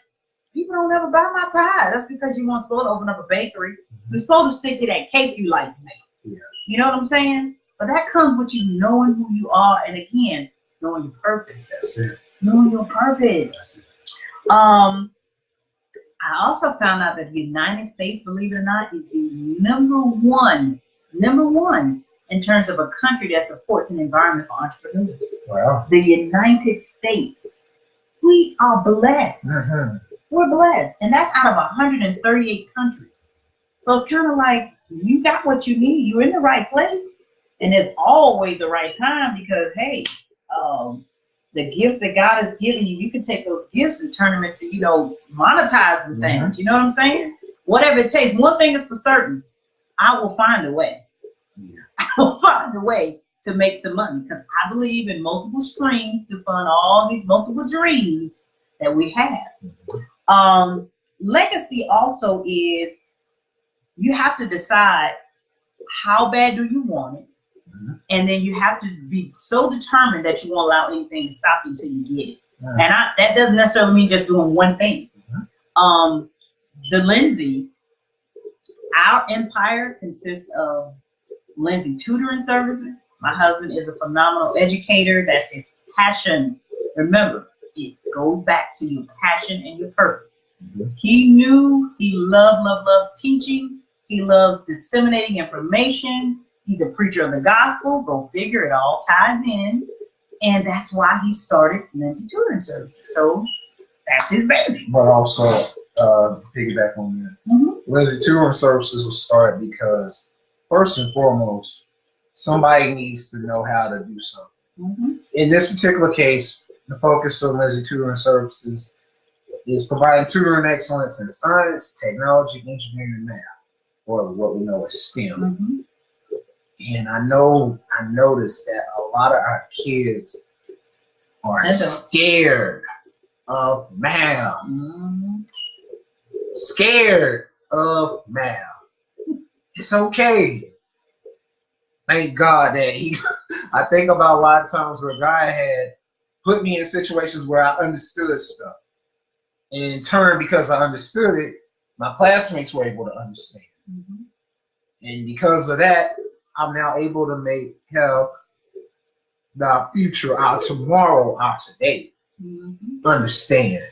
people don't ever buy my pie. That's because you weren't supposed to open up a bakery. You're supposed to stick to that cake you like to make. Yeah. You know what I'm saying? But that comes with you knowing who you are, and again, knowing your purpose. That's it. Knowing your purpose. I also found out that the United States, believe it or not, is the number one in terms of a country that supports an environment for entrepreneurs. Wow. The United States. We are blessed. We're blessed. And that's out of 138 countries. So it's kind of like you got what you need. You're in the right place. And there's always the right time because, hey, the gifts that God has given you, you can take those gifts and turn them into, monetizing things. You know what I'm saying? Whatever it takes. One thing is for certain. I will find a way. I will find a way to make some money because I believe in multiple streams to fund all these multiple dreams that we have. Legacy also is you have to decide how bad do you want it, and then you have to be so determined that you won't allow anything to stop you until you get it. And that doesn't necessarily mean just doing one thing. The Lindsays, our empire consists of Lindsay tutoring services. My husband is a phenomenal educator. That's his passion. Remember, it goes back to your passion and your purpose. He loves teaching. He loves disseminating information. He's a preacher of the gospel. Go figure, it all ties in. And that's why he started Lindsay Tutoring Services. So that's his baby. But also, piggyback on that, Lindsay Tutoring Services was started because, first and foremost, somebody needs to know how to do something. In this particular case, the focus of Lindsay Tutoring Services is providing tutoring excellence in science, technology, engineering, and math, or what we know as STEM. And I noticed that a lot of our kids are scared of math. Scared of math. It's okay. Thank God that I think about a lot of times where God had put me in situations where I understood stuff. And in turn, because I understood it, my classmates were able to understand. And because of that, I'm now able to help our future, our tomorrow, our today understand.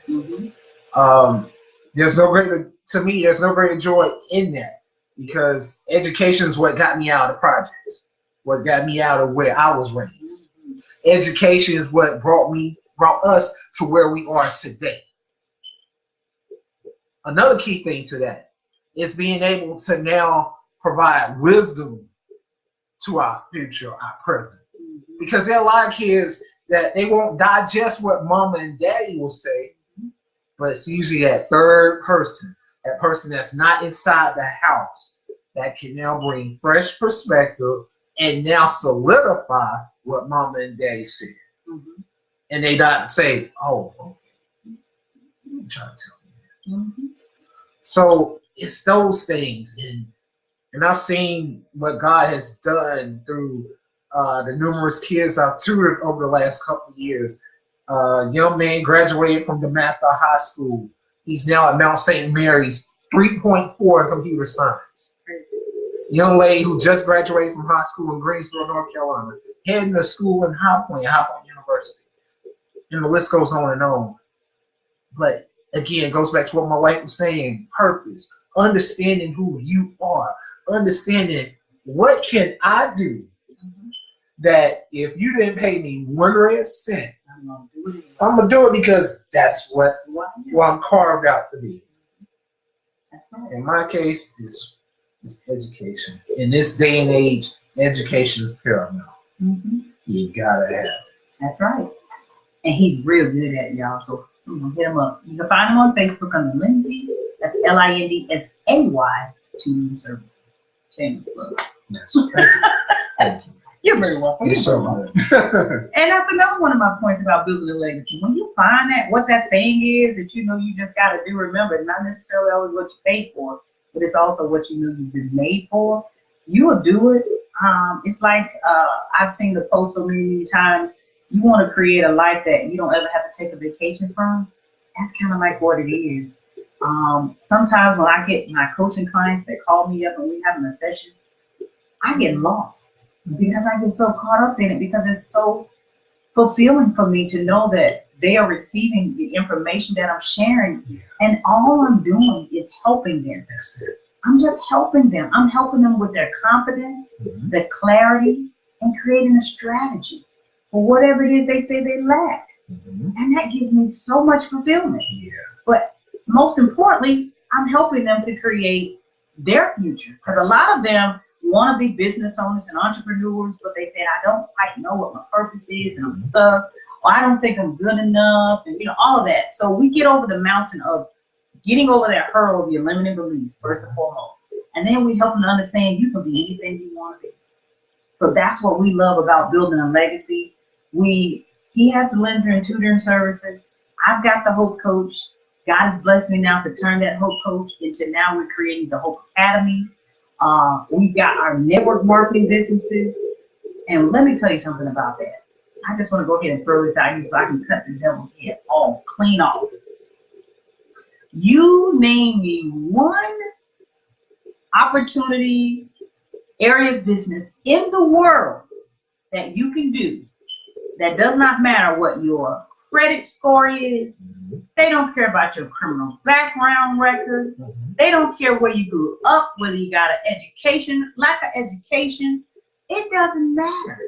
There's no greater joy in that, because education is what got me out of the projects, what got me out of where I was raised. Education is what brought us to where we are today. Another key thing to that is being able to now provide wisdom to our future, our present. Because there are a lot of kids that they won't digest what mama and daddy will say, but it's usually that third person, that person that's not inside the house, that can now bring fresh perspective and now solidify what mama and daddy said. And they not say, oh, okay, you're trying to tell me that. So it's those things. And I've seen what God has done through the numerous kids I've tutored over the last couple of years. Young man graduated from DeMatha High School. He's now at Mount St. Mary's, 3.4 in computer science. Young lady who just graduated from high school in Greensboro, North Carolina, heading to school in High Point University. And the list goes on and on. But again, it goes back to what my wife was saying, purpose, understanding who you are, understanding what can I do that if you didn't pay me 1 red cent, I'm going to do it because that's what I'm carved out to be. That's right. In my case, it's education. In this day and age, education is paramount. You got to have it. That's right. And he's real good at it, y'all. So I'm going to hit him up. You can find him on Facebook under Lindsay. That's LINDSAY Tutoring Services. Shameless plug. Yes. Thank you. You're very welcome. You're so welcome. And that's another one of my points about building a legacy. When you find that what that thing is that you know you just got to do, remember, not necessarily always what you paid for, but it's also what you know you've been made for. You'll do it. It's like I've seen the post so many times. You want to create a life that you don't ever have to take a vacation from. That's kind of like what it is. Sometimes when I get my coaching clients that call me up and we're having a session, I get lost because I get so caught up in it, because it's so fulfilling for me to know that they are receiving the information that I'm sharing, and all I'm doing is helping them. That's it. I'm just helping them. I'm helping them with their confidence, their clarity, and creating a strategy for whatever it is they say they lack. And that gives me so much fulfillment. But most importantly, I'm helping them to create their future, because a lot of them want to be business owners and entrepreneurs, but they say, I don't quite know what my purpose is, and I'm stuck, or I don't think I'm good enough, and all of that. So we get over the mountain of getting over that hurdle of your limiting beliefs, first and foremost. And then we help them to understand you can be anything you want to be. So that's what we love about building a legacy. He has the Lindsay and Tutoring Services. I've got the Hope Coach. God has blessed me now to turn that Hope Coach into, now we're creating the Hope Academy. We've got our network marketing businesses. And let me tell you something about that. I just want to go ahead and throw this out here so I can cut the devil's head off, clean off. You name me one opportunity, area of business in the world that you can do that does not matter what your credit score is. They don't care about your criminal background record. They don't care where you grew up, whether you got an education, lack of education. It doesn't matter.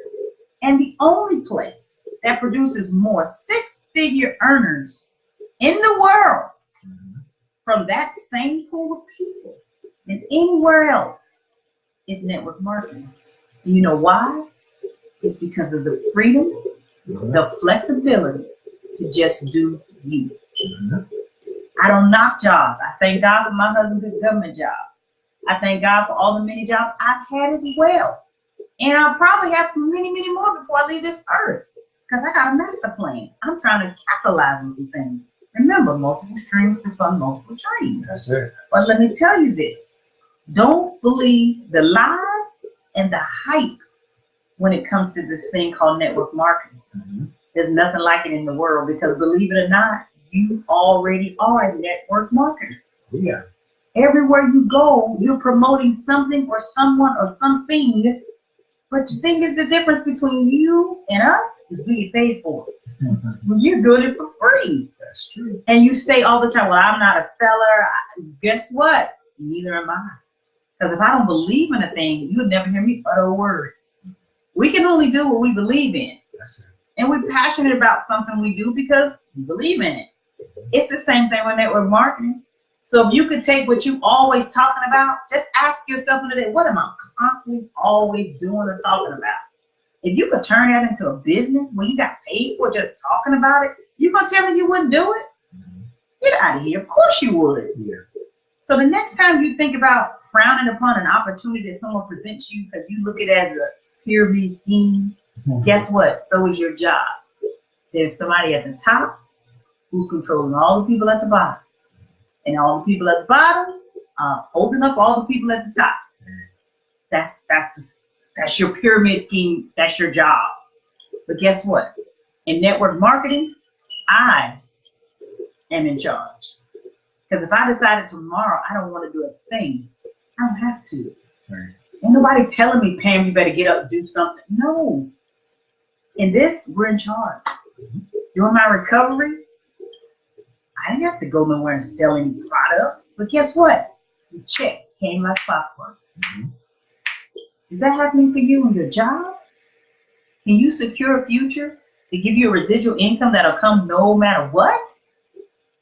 And the only place that produces more six-figure earners in the world from that same pool of people than anywhere else is network marketing. And you know why? It's because of the freedom, the flexibility to just do you. I don't knock jobs. I thank God for my husband's good government job. I thank God for all the many jobs I've had as well. And I'll probably have many, many more before I leave this earth. Because I got a master plan. I'm trying to capitalize on some things. Remember, multiple streams to fund multiple trees. That's it. But let me tell you this. Don't believe the lies and the hype when it comes to this thing called network marketing. There's nothing like it in the world because, believe it or not, you already are a network marketer. Yeah. Everywhere you go, you're promoting something or someone or something. But the thing is, the difference between you and us is we get paid for it. You're doing it for free. That's true. And you say all the time, well, I'm not a seller. Guess what? Neither am I. Because if I don't believe in a thing, you would never hear me utter a word. We can only do what we believe in. That's it. And we're passionate about something we do because we believe in it. It's the same thing with network marketing. So if you could take what you always talking about, just ask yourself today, what am I constantly always doing or talking about? If you could turn that into a business where you got paid for just talking about it, you gonna tell me you wouldn't do it? Get out of here. Of course you would. Yeah. So the next time you think about frowning upon an opportunity that someone presents you because you look at it as a pyramid scheme, guess what? So is your job. There's somebody at the top who's controlling all the people at the bottom. And all the people at the bottom holding up all the people at the top. That's your pyramid scheme. That's your job. But guess what? In network marketing, I am in charge. Because if I decided tomorrow I don't want to do a thing, I don't have to. Right. Ain't nobody telling me, Pam, you better get up and do something. No. In this, we're in charge. During my recovery, I didn't have to go nowhere and sell any products. But guess what? The checks came like clockwork. Is that happening for you in your job? Can you secure a future to give you a residual income that'll come no matter what?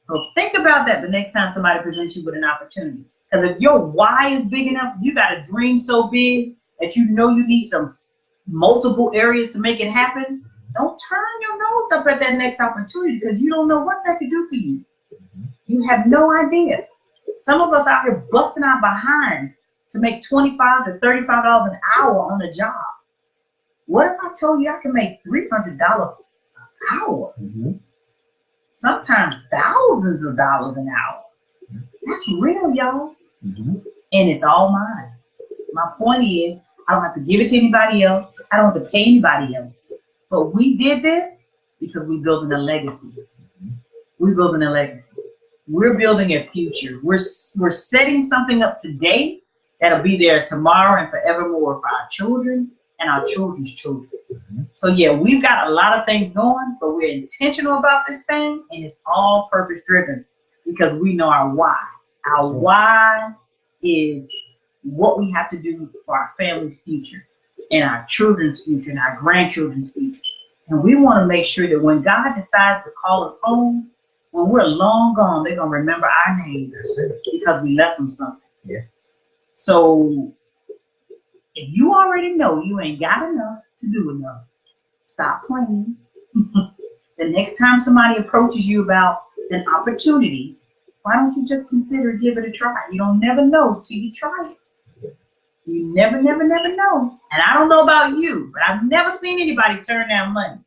So think about that the next time somebody presents you with an opportunity. Because if your why is big enough, you got a dream so big that you know you need some multiple areas to make it happen, don't turn your nose up at that next opportunity because you don't know what that could do for you. You have no idea. Some of us out here busting our behinds to make $25 to $35 an hour on a job. What if I told you I can make $300 an hour? Sometimes thousands of dollars an hour. That's real, y'all. And it's all mine. My point is, I don't have to give it to anybody else. I don't have to pay anybody else. But we did this because we're building a legacy. We're building a legacy. We're building a future. We're setting something up today that'll be there tomorrow and forevermore for our children and our children's children. So yeah, we've got a lot of things going, but we're intentional about this thing, and it's all purpose driven because we know our why. Our why is what we have to do for our family's future and our children's future and our grandchildren's future. And we want to make sure that when God decides to call us home, when we're long gone, they're going to remember our names because we left them something. Yeah. So if you already know you ain't got enough to do enough, stop playing. The next time somebody approaches you about an opportunity, why don't you just consider give it a try? You don't never know till you try it. You never know. And I don't know about you, but I've never seen anybody turn down money.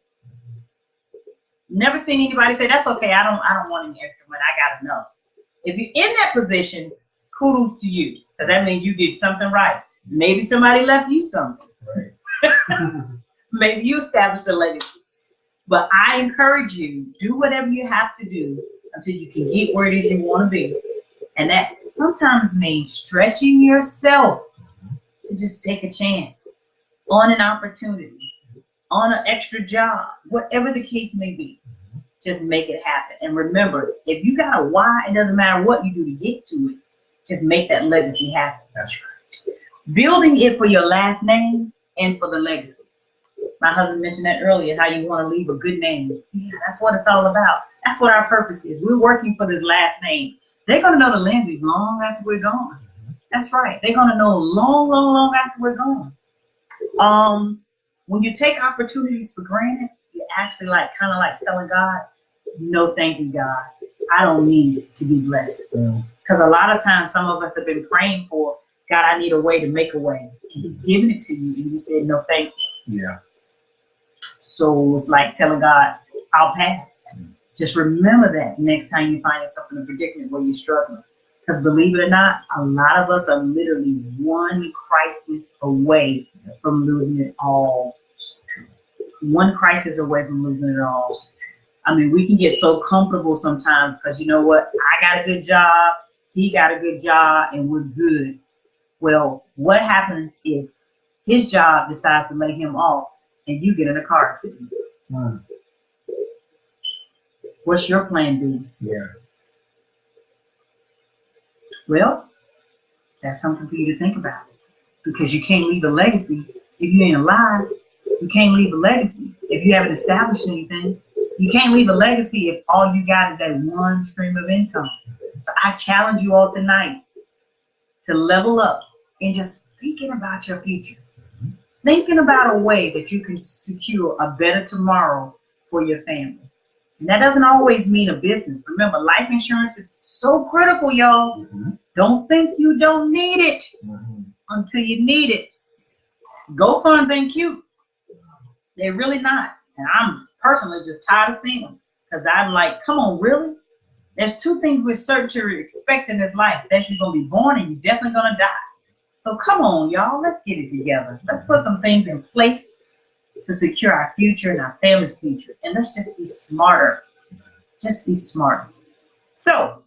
Never seen anybody say, that's okay, I don't want any extra money, I got enough. If you're in that position, kudos to you, because that means you did something right. Maybe somebody left you something. Right. Maybe you established a legacy. But I encourage you, do whatever you have to do until you can get where it is you want to be. And that sometimes means stretching yourself to just take a chance on an opportunity, on an extra job, whatever the case may be. Just make it happen. And remember, if you got a why, it doesn't matter what you do to get to it. Just make that legacy happen. That's right. Building it for your last name and for the legacy. My husband mentioned that earlier, how you want to leave a good name. Yeah, that's what it's all about. That's what our purpose is. We're working for this last name. They're going to know the Lindsays long after we're gone. That's right. They're going to know long, long, long after we're gone. When you take opportunities for granted, you're actually kind of like telling God, no, thank you, God. I don't need to be blessed. Because a lot of times some of us have been praying for, God, I need a way to make a way. And He's giving it to you. And you said, no, thank you. Yeah. So it's like telling God, I'll pass. Just remember that next time you find yourself in a predicament where you're struggling. Because believe it or not, a lot of us are literally one crisis away from losing it all. One crisis away from losing it all. I mean, we can get so comfortable sometimes because you know what? I got a good job, he got a good job, and we're good. Well, what happens if his job decides to lay him off and you get in a car accident? What's your plan B? Yeah. Well, that's something for you to think about. Because you can't leave a legacy if you ain't alive. You can't leave a legacy if you haven't established anything. You can't leave a legacy if all you got is that one stream of income. So I challenge you all tonight to level up and just thinking about your future. Thinking about a way that you can secure a better tomorrow for your family. And that doesn't always mean a business. Remember, life insurance is so critical, y'all. Don't think you don't need it until you need it. GoFunds ain't cute. They're really not. And I'm personally just tired of seeing them. Because I'm like, come on, really? There's two things with certainty you expect in this life. That you're going to be born and you're definitely going to die. So come on, y'all. Let's get it together. Let's put some things in place to secure our future and our family's future. And let's just be smarter. Just be smart. So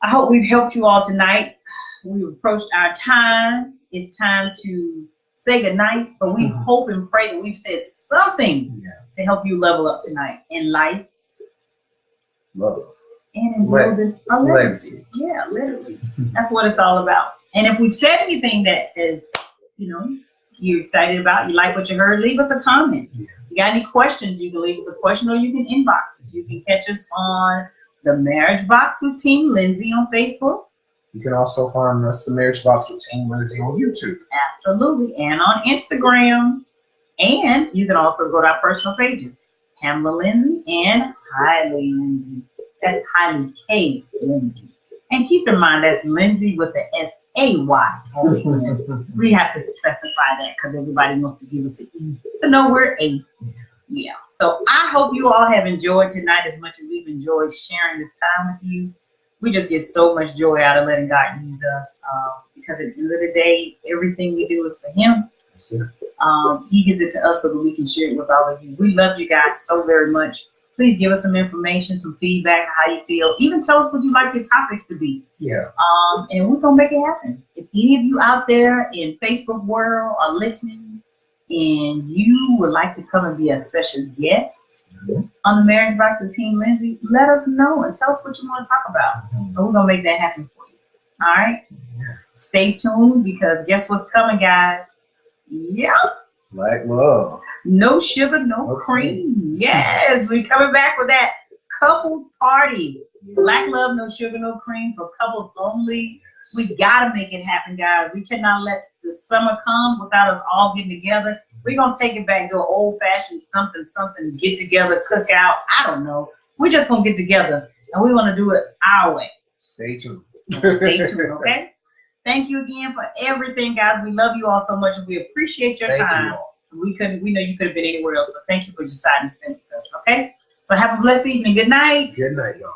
I hope we've helped you all tonight. We've approached our time. It's time to say goodnight, but we hope and pray that we've said something to help you level up tonight in life, love, and in building a legacy. Yeah, literally. That's what it's all about. And if we've said anything that is, you're excited about, you like what you heard, leave us a comment. You got any questions, you can leave us a question or you can inbox us. You can catch us on the Marriage Box with Team Lindsay on Facebook. You can also find us, the Marriage Box with Team Lindsay, on YouTube. Absolutely. And on Instagram. And you can also go to our personal pages, Pamela Lindsay and Highly Lindsay. That's Highly K Lindsay. And keep in mind, that's Lindsay with the S-A-Y. We have to specify that because everybody wants to give us an E. But no, we're A. Yeah. So I hope you all have enjoyed tonight as much as we've enjoyed sharing this time with you. We just get so much joy out of letting God use us because at the end of the day, everything we do is for Him. He gives it to us so that we can share it with all of you. We love you guys so very much. Please give us some information, some feedback, how you feel. Even tell us what you'd like your topics to be. Yeah. And we're going to make it happen. If any of you out there in Facebook world are listening and you would like to come and be a special guest on the Marriage Box with Team Lindsay, let us know and tell us what you want to talk about. And we're going to make that happen for you. All right? Stay tuned because guess what's coming, guys? Yeah. Black love. No sugar, no cream. Yes, we're coming back with that couples party. Black love, no sugar, no cream for couples only. We got to make it happen, guys. We cannot let the summer come without us all getting together. We're going to take it back to an old-fashioned something, get together, cook out. I don't know. We're just going to get together, and we want to do it our way. Stay tuned. So stay tuned, okay? Thank you again for everything, guys. We love you all so much, and we appreciate your time. We know you could have been anywhere else, but thank you for deciding to spend it with us, okay? So have a blessed evening. Good night. Good night, y'all.